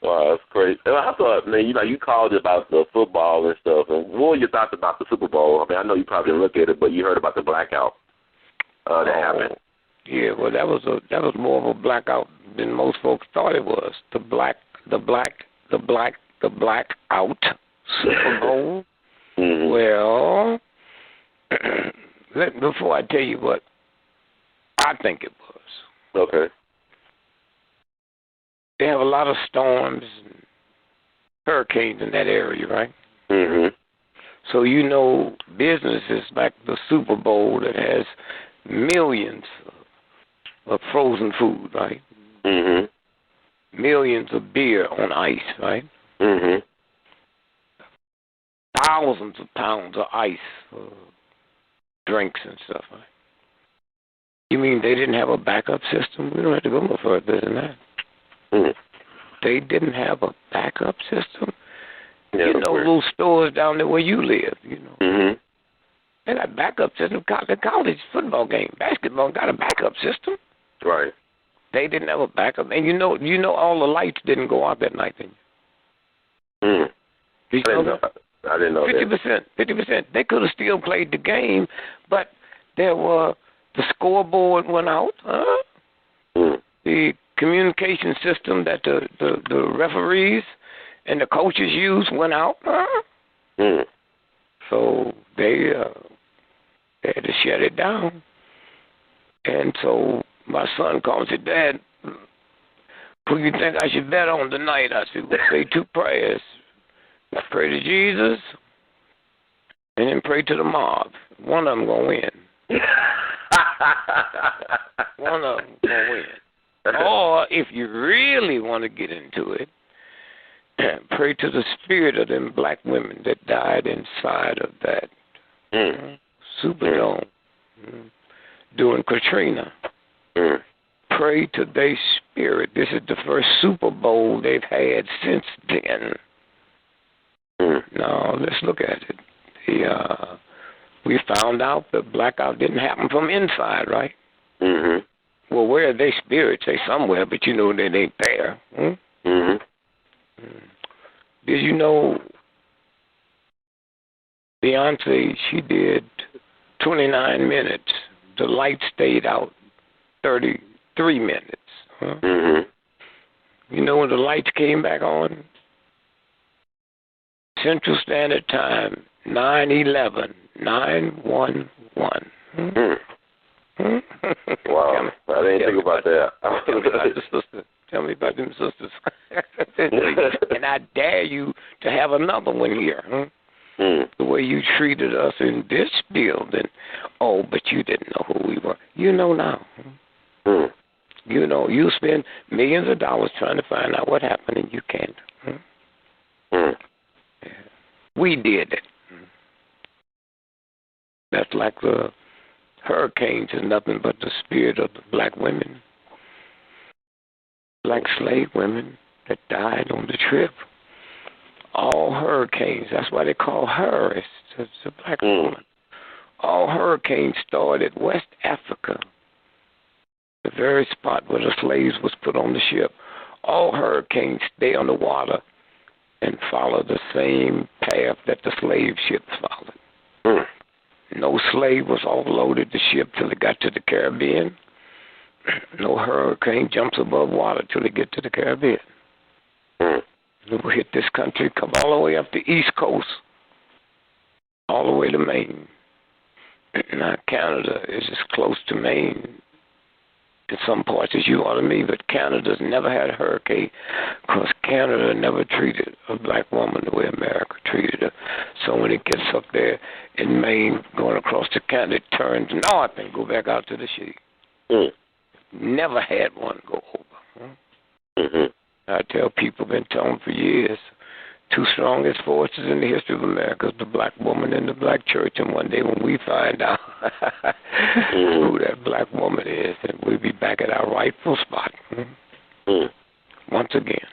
Wow, that's great. And I thought, man, you called about the football and stuff. And what were your thoughts about the Super Bowl? I mean, I know you probably didn't look at it, but you heard about the blackout that happened. Yeah, well, that was more of a blackout than most folks thought it was. The blackout Super Bowl. Mm-hmm. Well, before I tell you what I think it was. Okay. They have a lot of storms and hurricanes in that area, right? Mm-hmm. So businesses like the Super Bowl that has millions of frozen food, right? Mm-hmm. Millions of beer on ice, right? Mm-hmm. Thousands of pounds of ice for drinks and stuff, right? You mean they didn't have a backup system? We don't have to go no further than that. Mm-hmm. They didn't have a backup system? Yeah, little stores down there where you live, Mm-hmm. They got backup system. The college football game, basketball got a backup system. Right. They didn't have a backup. And all the lights didn't go out that night, didn't you? Mm. Did you know that? I didn't know 50%. They could have still played the game, but the scoreboard went out. Huh? Mm. The communication system that the referees and the coaches used went out. Huh? Mm. So they had to shut it down. And so my son called and said, "Dad, who do you think I should bet on tonight?" I said, "Well, say 2 prayers. Pray to Jesus, and then pray to the mob. One of them going to win." One of them going to win. Or if you really want to get into it, pray to the spirit of them black women that died inside of that Superdome during Katrina. Pray to their spirit. This is the first Super Bowl they've had since then. Now, let's look at it. We found out the blackout didn't happen from inside, right? Mm-hmm. Well, where are their spirits? They're somewhere, but they ain't there. Mm-hmm. Did you know Beyonce, she did 29 minutes. The light stayed out 33 minutes. Huh? Mm-hmm. You know when the lights came back on? Central Standard Time, 9/11, 9/11. Wow, I didn't think about that. Tell me about them sisters. And I dare you to have another one here. The way you treated us in this building. Oh, but you didn't know who we were. You know now. You spend millions of dollars trying to find out what happened and you can't. We did it. That's like the hurricanes is nothing but the spirit of the black women, black slave women that died on the trip. All hurricanes, that's why they call her, it's a black woman. All hurricanes started West Africa, the very spot where the slaves was put on the ship. All hurricanes stay on the water and follow the same path that the slave ships followed. No slave was offloaded the ship till it got to the Caribbean. No hurricane jumps above water till it get to the Caribbean. It will hit this country, come all the way up the East Coast, all the way to Maine. Now, Canada is as close to Maine in some parts as you are to me, but Canada's never had a hurricane because Canada never treated a black woman the way America treated her. So when it gets up there in Maine, going across to Canada, it turns north and go back out to the sea. Never had one go over. I tell people, been telling them for years, 2 strongest forces in the history of America is the black woman and the black church. And one day when we find out who that black woman is, and we'll be back at our rightful spot once again.